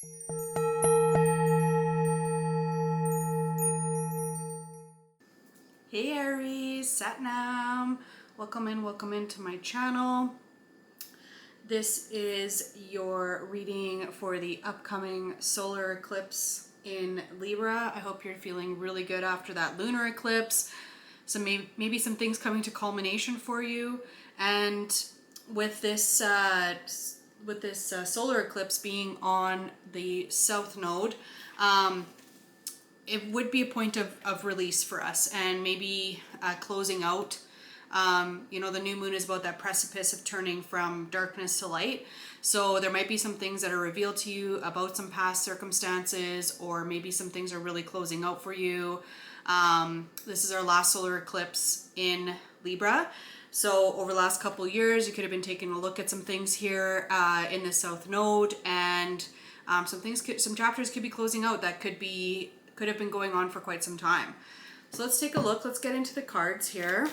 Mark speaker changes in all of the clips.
Speaker 1: Hey Aries, Satnam. Welcome into my channel. This is your reading for the upcoming solar eclipse in Libra. I hope you're feeling really good after that lunar eclipse. So maybe some things coming to culmination for you. And with this solar eclipse being on the south node, it would be a point of release for us, and maybe closing out. You know, the new moon is about that precipice of turning from darkness to light. So there might be some things that are revealed to you about some past circumstances, or maybe some things are really closing out for you. This is our last solar eclipse in Libra. So over the last couple of years, you could have been taking a look at some things here in the south node, and some chapters could be closing out that could have been going on for quite some time. So let's take a look. Let's get into the cards here.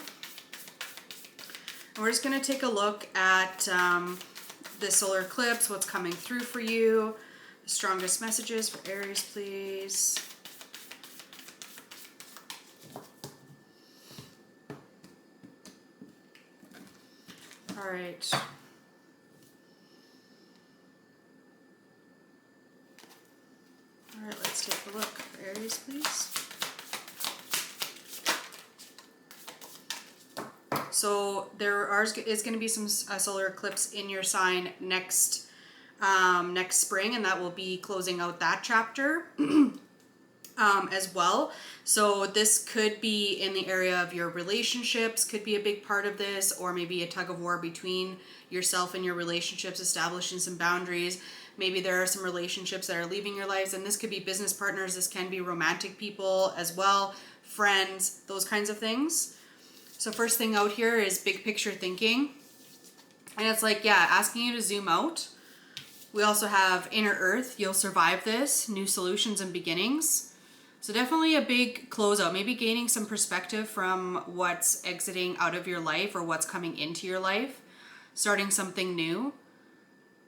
Speaker 1: And we're just going to take a look at the solar eclipse, what's coming through for you. The strongest messages for Aries, please. All right. All right, let's take a look for Aries, please. So there is going to be some solar eclipse in your sign next spring, and that will be closing out that chapter as well. So this could be in the area of your relationships, could be a big part of this, or maybe a tug of war between yourself and your relationships, establishing some boundaries. Maybe there are some relationships that are leaving your lives, and this could be business partners, this can be romantic people as well, friends, those kinds of things. So first thing out here is big picture thinking. And it's like, yeah, asking you to zoom out. We also have inner earth, you'll survive this, new solutions and beginnings. So definitely a big closeout, maybe gaining some perspective from what's exiting out of your life or what's coming into your life, starting something new.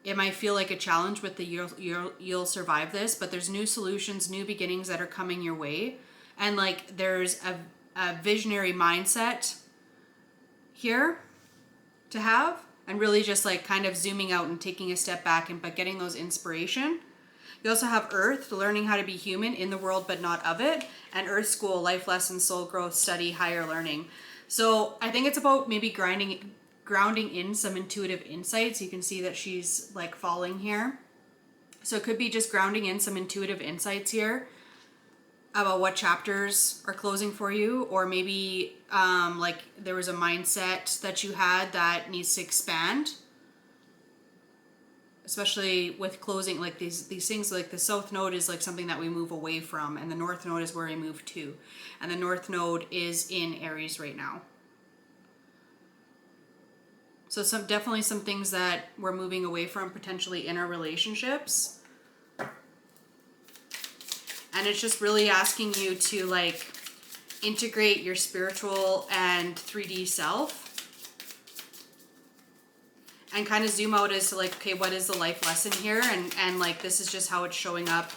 Speaker 1: It might feel like a challenge with the you'll survive this, but there's new solutions, new beginnings that are coming your way. And like there's a visionary mindset here to have, and really just like kind of zooming out and taking a step back but getting those inspiration. You also have Earth, learning how to be human in the world but not of it, and Earth School, life lessons, soul growth, study, higher learning. So I think it's about maybe grounding in some intuitive insights. You can see that she's like falling here. So it could be just grounding in some intuitive insights here about what chapters are closing for you, or maybe like there was a mindset that you had that needs to expand, especially with closing like these things. Like the south node is like something that we move away from, and the north node is where we move to, and the north node is in Aries right now. So definitely some things that we're moving away from potentially in our relationships. And it's just really asking you to like integrate your spiritual and 3D self and kind of zoom out as to like, okay, what is the life lesson here? And like, this is just how it's showing up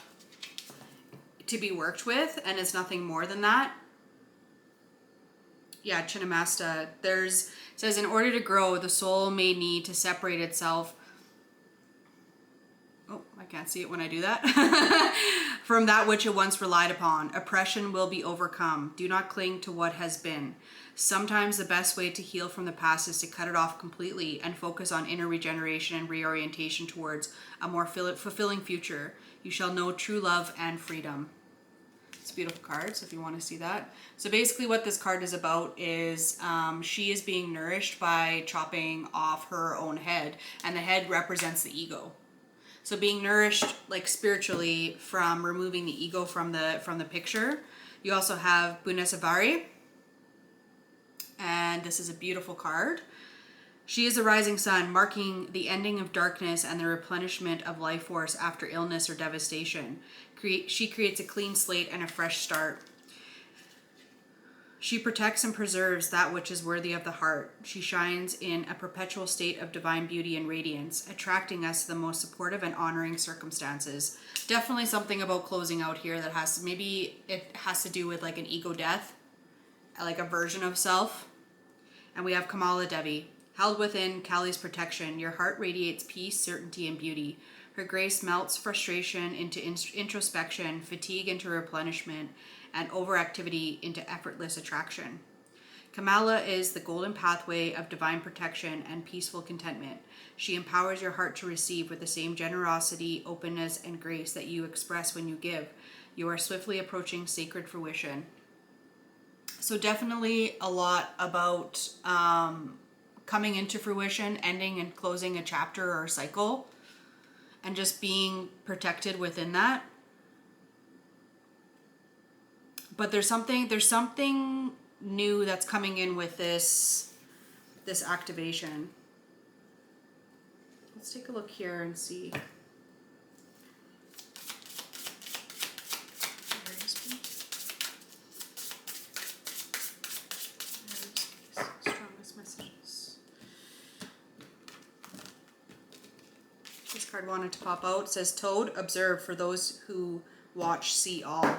Speaker 1: to be worked with. And it's nothing more than that. Yeah, Chinnamasta, it says, in order to grow, the soul may need to separate itself. Oh, I can't see it when I do that. From that which it once relied upon. Oppression will be overcome. Do not cling to what has been. Sometimes the best way to heal from the past is to cut it off completely and focus on inner regeneration and reorientation towards a more fulfilling future. You shall know true love and freedom. It's a beautiful card, so if you want to see that. So basically what this card is about is she is being nourished by chopping off her own head, and the head represents the ego. So being nourished like spiritually from removing the ego from the picture. You also have Bunesavari, and this is a beautiful card. She is a rising sun, marking the ending of darkness and the replenishment of life force after illness or devastation. She creates a clean slate and a fresh start. She protects and preserves that which is worthy of the heart. She shines in a perpetual state of divine beauty and radiance, attracting us to the most supportive and honoring circumstances. Definitely something about closing out here that has to, maybe it has to do with like an ego death, like a version of self. And we have Kamala Devi. Held within Kali's protection, your heart radiates peace, certainty, and beauty. Her grace melts frustration into introspection, fatigue into replenishment, and overactivity into effortless attraction. Kamala is the golden pathway of divine protection and peaceful contentment. She empowers your heart to receive with the same generosity, openness, and grace that you express when you give. You are swiftly approaching sacred fruition. So definitely a lot about coming into fruition, ending and closing a chapter or a cycle, and just being protected within that. But there's something new that's coming in with this activation. Let's take a look here and see. Strongest messages. This card wanted to pop out. It says Toad, observe, for those who watch see all.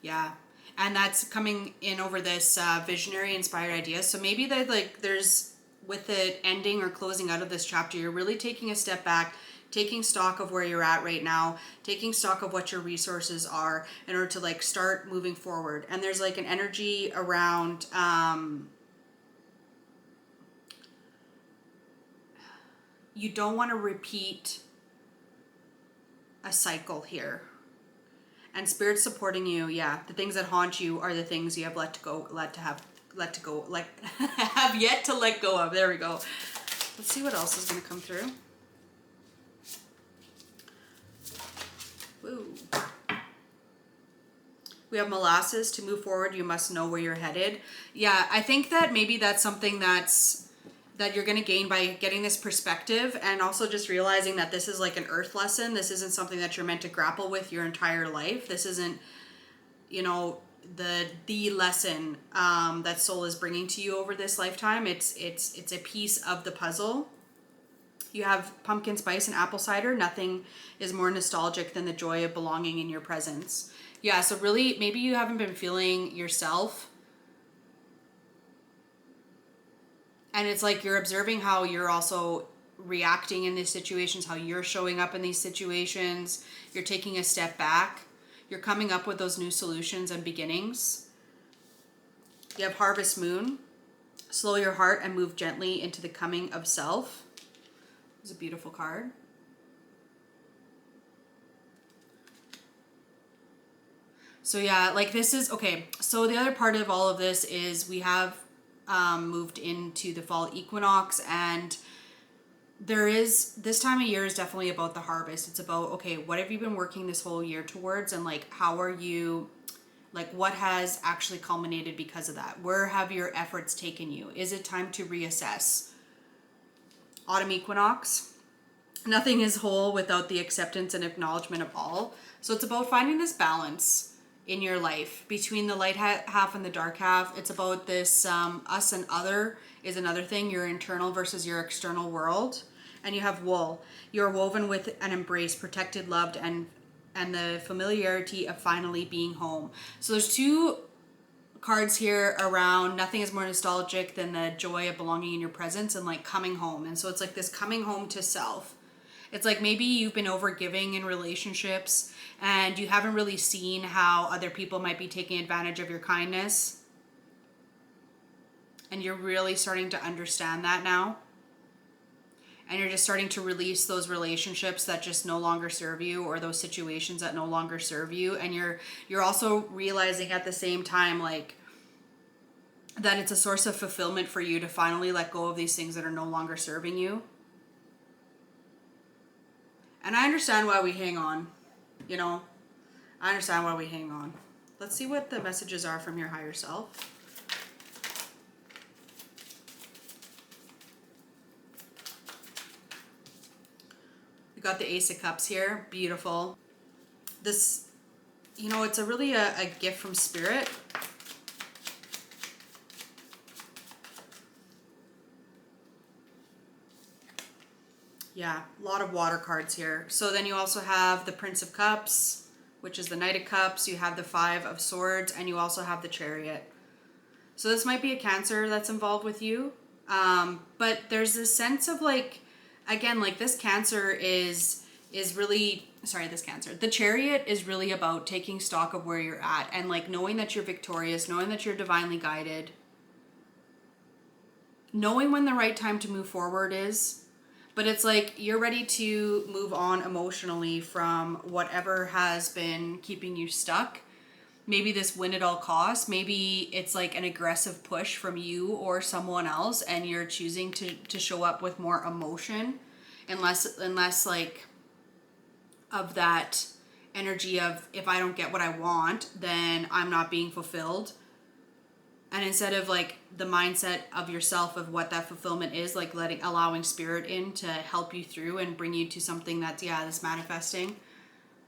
Speaker 1: Yeah. And that's coming in over this visionary inspired ideas. So maybe that like there's, with it ending or closing out of this chapter, you're really taking a step back, taking stock of where you're at right now, taking stock of what your resources are in order to like start moving forward. And there's like an energy around you don't want to repeat a cycle here. And Spirit's supporting you. Yeah, the things that haunt you are the things you have have yet to let go of. There we go. Let's see what else is going to come through. Woo. We have molasses. To move forward, you must know where you're headed. Yeah, I think that maybe that's something that you're going to gain by getting this perspective, and also just realizing that this is like an earth lesson. This isn't something that you're meant to grapple with your entire life. This isn't, you know, the lesson that soul is bringing to you over this lifetime. It's a piece of the puzzle. You have pumpkin spice and apple cider. Nothing is more nostalgic than the joy of belonging in your presence. Yeah, so really, maybe you haven't been feeling yourself. And it's like you're observing how you're also reacting in these situations, how you're showing up in these situations. You're taking a step back. You're coming up with those new solutions and beginnings. You have Harvest Moon. Slow your heart and move gently into the coming of self. It's a beautiful card. So yeah, like this is, okay, so the other part of all of this is we have moved into the fall equinox, and there is, this time of year is definitely about the harvest. It's about, okay, what have you been working this whole year towards, and like how are you, like what has actually culminated because of that? Where have your efforts taken you? Is it time to reassess? Autumn equinox. Nothing is whole without the acceptance and acknowledgement of all. So it's about finding this balance in your life between the light half and the dark half. It's about this us and other is another thing, your internal versus your external world. And you have wool. You're woven with an embrace, protected, loved, and the familiarity of finally being home. So there's two cards here around nothing is more nostalgic than the joy of belonging in your presence and like coming home. And so it's like this coming home to self. It's like maybe you've been overgiving in relationships and you haven't really seen how other people might be taking advantage of your kindness. And you're really starting to understand that now. And you're just starting to release those relationships that just no longer serve you, or those situations that no longer serve you. And you're also realizing at the same time, like, that it's a source of fulfillment for you to finally let go of these things that are no longer serving you. And I understand why we hang on, you know, I understand why we hang on. Let's see what the messages are from your higher self. We got the Ace of Cups here. Beautiful. This, you know, it's a really a gift from Spirit. Yeah, a lot of water cards here. So then you also have the Prince of Cups, which is the Knight of Cups. You have the Five of Swords, and you also have the Chariot. So this might be a Cancer that's involved with you. But there's this sense of like, again, like this Cancer is really, sorry, this Cancer. The Chariot is really about taking stock of where you're at and like knowing that you're victorious, knowing that you're divinely guided, knowing when the right time to move forward is. But it's like you're ready to move on emotionally from whatever has been keeping you stuck. Maybe this win at all costs. Maybe it's like an aggressive push from you or someone else, and you're choosing to show up with more emotion and less like of that energy of, if I don't get what I want, then I'm not being fulfilled. And instead of like the mindset of yourself of what that fulfillment is, like allowing spirit in to help you through and bring you to something that's, yeah, this manifesting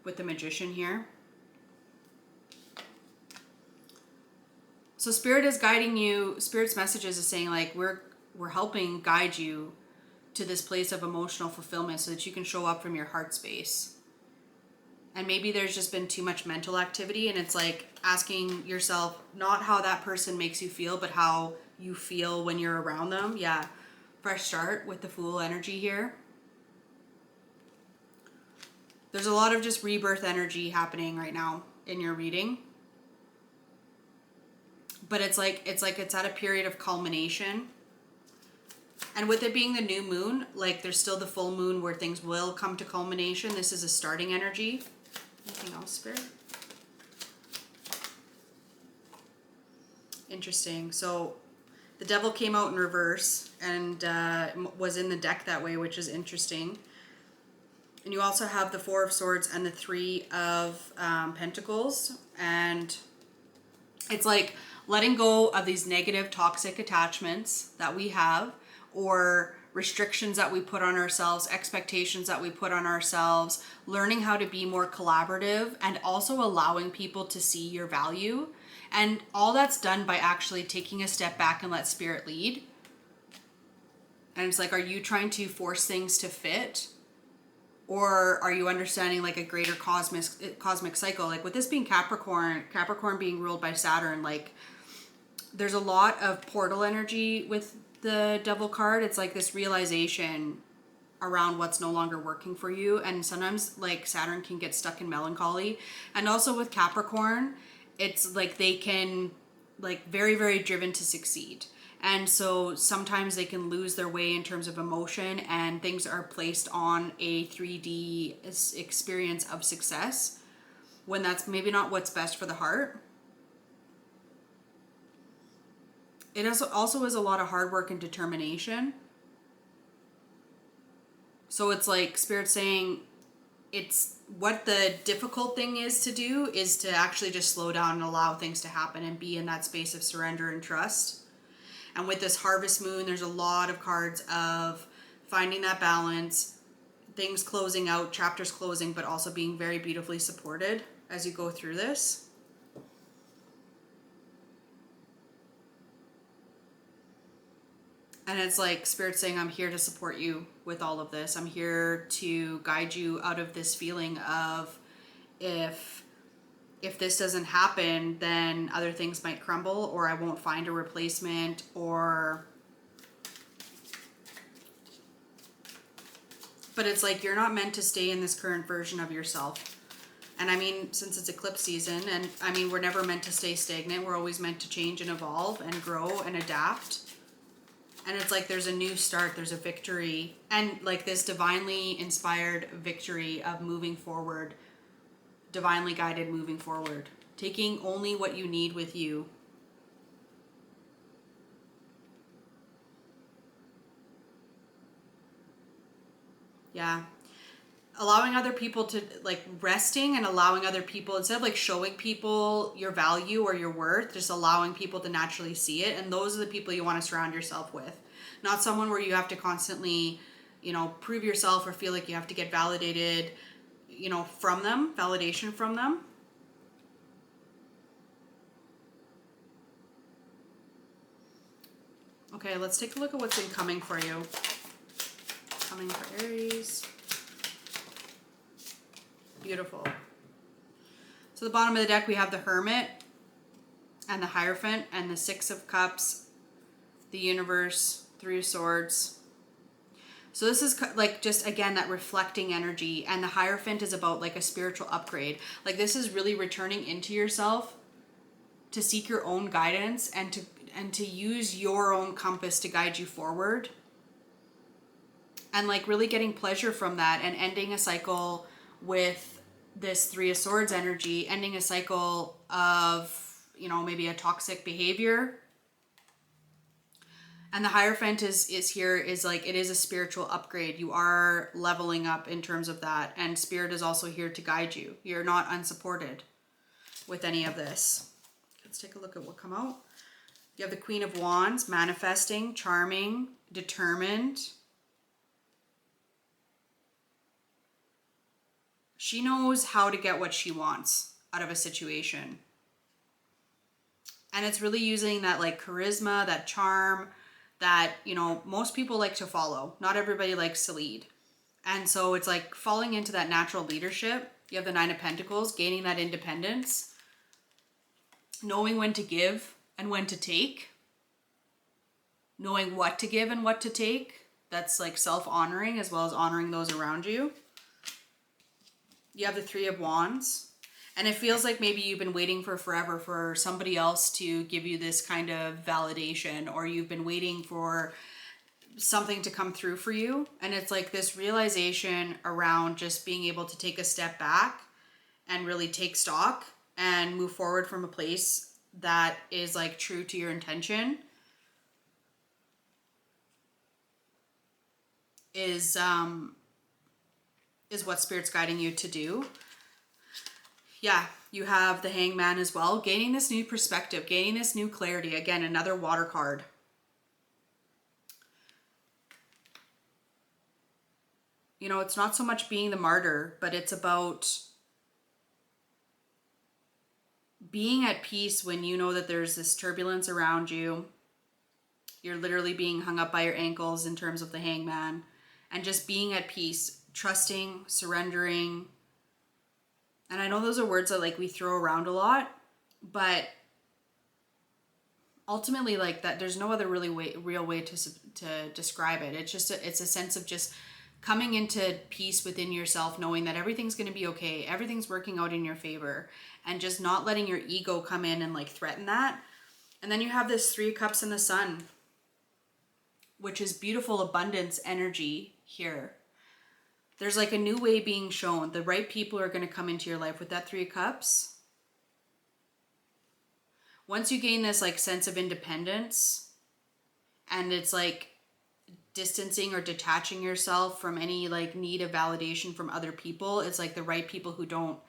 Speaker 1: with the Magician here. So spirit is guiding you. Spirit's messages is saying like, we're helping guide you to this place of emotional fulfillment so that you can show up from your heart space. And maybe there's just been too much mental activity, and it's like asking yourself not how that person makes you feel, but how you feel when you're around them. Yeah, fresh start with the Fool energy here. There's a lot of just rebirth energy happening right now in your reading. But it's at a period of culmination. And with it being the new moon, like there's still the full moon where things will come to culmination. This is a starting energy. Anything else, Spirit? Interesting. So the Devil came out in reverse and was in the deck that way, which is interesting. And you also have the Four of Swords and the Three of Pentacles. And it's like letting go of these negative, toxic attachments that we have, or restrictions that we put on ourselves, expectations that we put on ourselves, learning how to be more collaborative, and also allowing people to see your value. And all that's done by actually taking a step back and let spirit lead. And it's like, are you trying to force things to fit? Or are you understanding like a greater cosmic cycle? Like with this being Capricorn being ruled by Saturn, like there's a lot of portal energy with the Devil card. It's like this realization around what's no longer working for you. And sometimes like Saturn can get stuck in melancholy. And also with Capricorn, it's like they can like very, very driven to succeed. And so sometimes they can lose their way in terms of emotion, and things are placed on a 3D experience of success when that's maybe not what's best for the heart. It also is a lot of hard work and determination. So it's like Spirit saying it's what the difficult thing is to do is to actually just slow down and allow things to happen and be in that space of surrender and trust. And with this Harvest Moon, there's a lot of cards of finding that balance, things closing out, chapters closing, but also being very beautifully supported as you go through this. And it's like Spirit saying, I'm here to support you with all of this. I'm here to guide you out of this feeling of if this doesn't happen, then other things might crumble, or I won't find a replacement, or... But it's like you're not meant to stay in this current version of yourself. And I mean, since it's eclipse season, and I mean, we're never meant to stay stagnant. We're always meant to change and evolve and grow and adapt. And it's like there's a new start, there's a victory, and like this divinely inspired victory of moving forward, divinely guided moving forward, taking only what you need with you. Yeah. Allowing other people to, like, resting and allowing other people, instead of like showing people your value or your worth, just allowing people to naturally see it. And those are the people you want to surround yourself with. Not someone where you have to constantly, you know, prove yourself or feel like you have to get validated, you know, from them, validation from them. Okay, let's take a look at what's incoming for you. coming for Aries. Beautiful. So the bottom of the deck, we have the Hermit and the Hierophant and the Six of Cups, the Universe, Three of Swords. So this is like just, again, that reflecting energy. And the Hierophant is about like a spiritual upgrade. Like this is really returning into yourself to seek your own guidance and to use your own compass to guide you forward. And like really getting pleasure from that and ending a cycle with this Three of Swords energy, ending a cycle of, you know, maybe a toxic behavior. And the Hierophant is here, is like, it is a spiritual upgrade. You are leveling up in terms of that. And Spirit is also here to guide you. You're not unsupported with any of this. Let's take a look at what come out. You have the Queen of Wands, manifesting, charming, determined. She knows how to get what she wants out of a situation. And it's really using that like charisma, that charm that, you know, most people like to follow. Not everybody likes to lead. And so it's like falling into that natural leadership. You have the Nine of Pentacles, gaining that independence, knowing when to give and when to take, knowing what to give and what to take. That's like self-honoring as well as honoring those around you. You have the Three of Wands, and it feels like maybe you've been waiting for forever for somebody else to give you this kind of validation, or you've been waiting for something to come through for you. And it's like this realization around just being able to take a step back and really take stock and move forward from a place that is like true to your intention is what Spirit's guiding you to do. Yeah, you have the Hangman as well, gaining this new perspective, gaining this new clarity. Again, another water card. You know, it's not so much being the martyr, but it's about being at peace when you know that there's this turbulence around you. You're literally being hung up by your ankles in terms of the Hangman, and just being at peace. Trusting, surrendering. And I know those are words that like we throw around a lot, but ultimately like that, there's no other real way to describe it. It's just it's a sense of just coming into peace within yourself, knowing that everything's going to be okay, everything's working out in your favor, and just not letting your ego come in and like threaten that. And then you have this Three of Cups in the Sun, which is beautiful abundance energy here. There's like a new way being shown. The right people are going to come into your life with that Three of Cups. Once you gain this like sense of independence, and it's like distancing or detaching yourself from any like need of validation from other people, it's like the right people who don't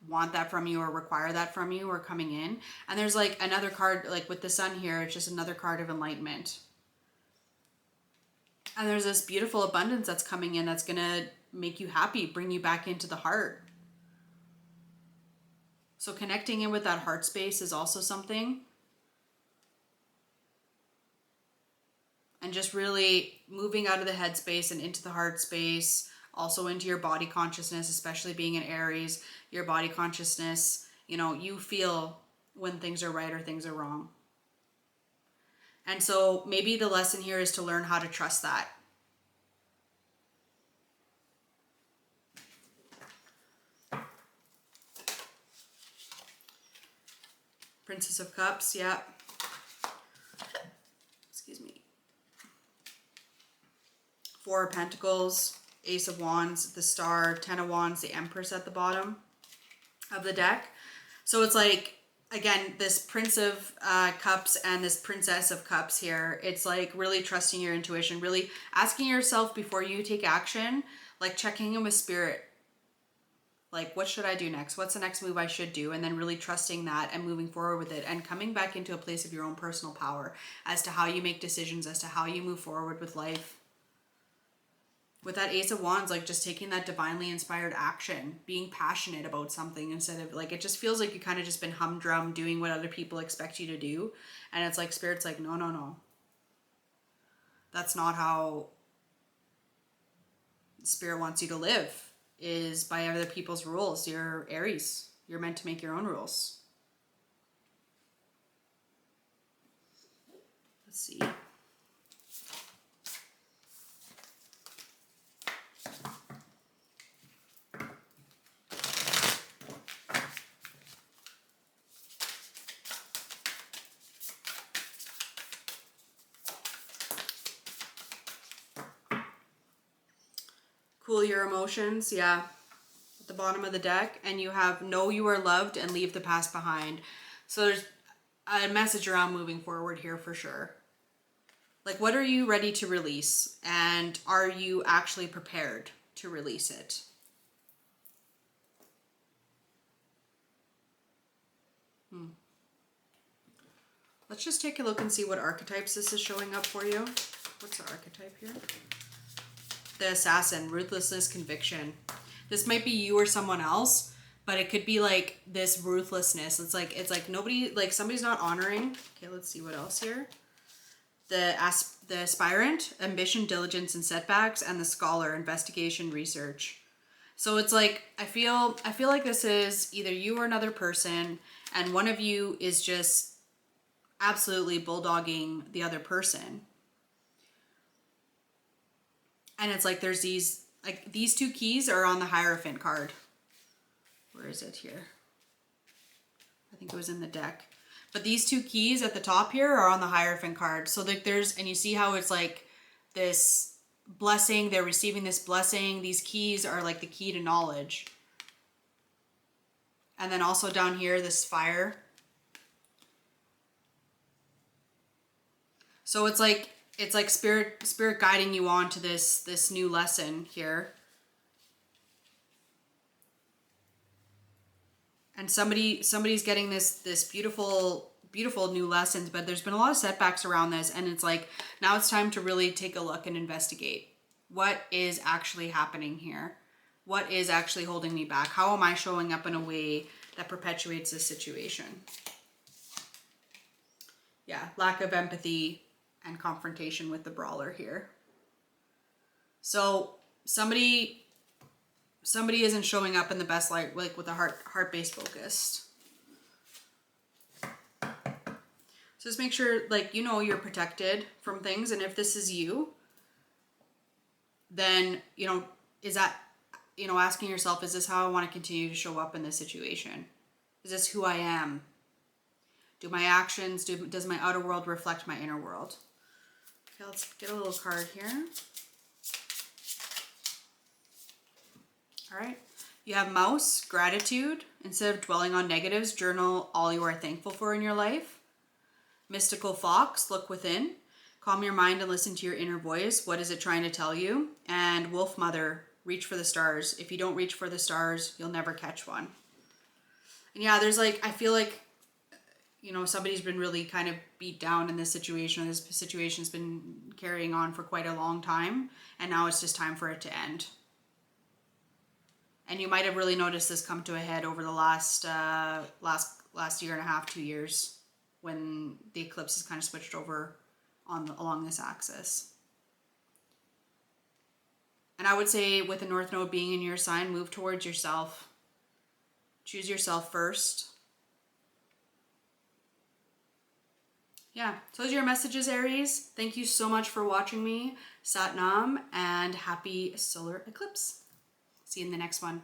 Speaker 1: want that from you or require that from you are coming in. And there's like another card, like with the Sun here, it's just another card of enlightenment. And there's this beautiful abundance that's coming in that's going to make you happy, bring you back into the heart. So connecting in with that heart space is also something. And just really moving out of the head space and into the heart space, also into your body consciousness, especially being in Aries, your body consciousness, you know, you feel when things are right or things are wrong. And so maybe the lesson here is to learn how to trust that. Princess of Cups, yeah. Excuse me. Four of Pentacles, Ace of Wands, the Star, Ten of Wands, the Empress at the bottom of the deck. So it's like, again, this Prince of Cups and this Princess of Cups here, it's like really trusting your intuition, really asking yourself before you take action, like checking in with Spirit. Like, what should I do next? What's the next move I should do? And then really trusting that and moving forward with it and coming back into a place of your own personal power as to how you make decisions, as to how you move forward with life. With that Ace of Wands, like just taking that divinely inspired action, being passionate about something instead of like, it just feels like you kind of just been humdrum doing what other people expect you to do. And it's like, Spirit's like, no. That's not how Spirit wants you to live is by other people's rules. You're Aries. You're meant to make your own rules. Let's see. Cool your emotions, yeah. At the bottom of the deck, and you have know you are loved and leave the past behind. So there's a message around moving forward here for sure. Like, what are you ready to release? And are you actually prepared to release it? Let's just take a look and see what archetypes this is showing up for you. What's the archetype here? The Assassin, ruthlessness, conviction. This might be you or someone else, but it could be like this ruthlessness. It's like nobody, like somebody's not honoring. Okay, let's see what else here. The aspirant, ambition, diligence, and setbacks, and the scholar, investigation, research. So it's like I feel like this is either you or another person, and one of you is just absolutely bulldogging the other person. And it's like there's these two keys are on the Hierophant card. Where is it here? I think it was in the deck. But these two keys at the top here are on the Hierophant card. So like and you see how it's like this blessing, they're receiving this blessing. These keys are like the key to knowledge. And then also down here, this fire. So it's like spirit guiding you on to this new lesson here. And somebody's getting this beautiful new lessons, but there's been a lot of setbacks around this, and it's like now it's time to really take a look and investigate what is actually happening here. What is actually holding me back? How am I showing up in a way that perpetuates this situation? Yeah, lack of empathy and confrontation with the brawler here. So somebody isn't showing up in the best light, like with a heart-based focused. So just make sure, like, you know, you're protected from things. And if this is you, then, you know, is that, you know, asking yourself, is this how I want to continue to show up in this situation? Is this who I am? Do my actions, does my outer world reflect my inner world? Okay, let's get a little card here. All right. You have Mouse, gratitude. Instead of dwelling on negatives, journal all you are thankful for in your life. Mystical Fox, look within. Calm your mind and listen to your inner voice. What is it trying to tell you? And Wolf Mother, reach for the stars. If you don't reach for the stars, you'll never catch one. And yeah, there's like, I feel like, you know, somebody's been really kind of beat down in this situation. This situation's been carrying on for quite a long time, and now it's just time for it to end. And you might have really noticed this come to a head over the last year and a half, 2 years, when the eclipse has kind of switched over along this axis. And I would say with the North Node being in your sign, move towards yourself. Choose yourself first. Yeah, so those are your messages, Aries. Thank you so much for watching me. Sat Nam, and happy solar eclipse. See you in the next one.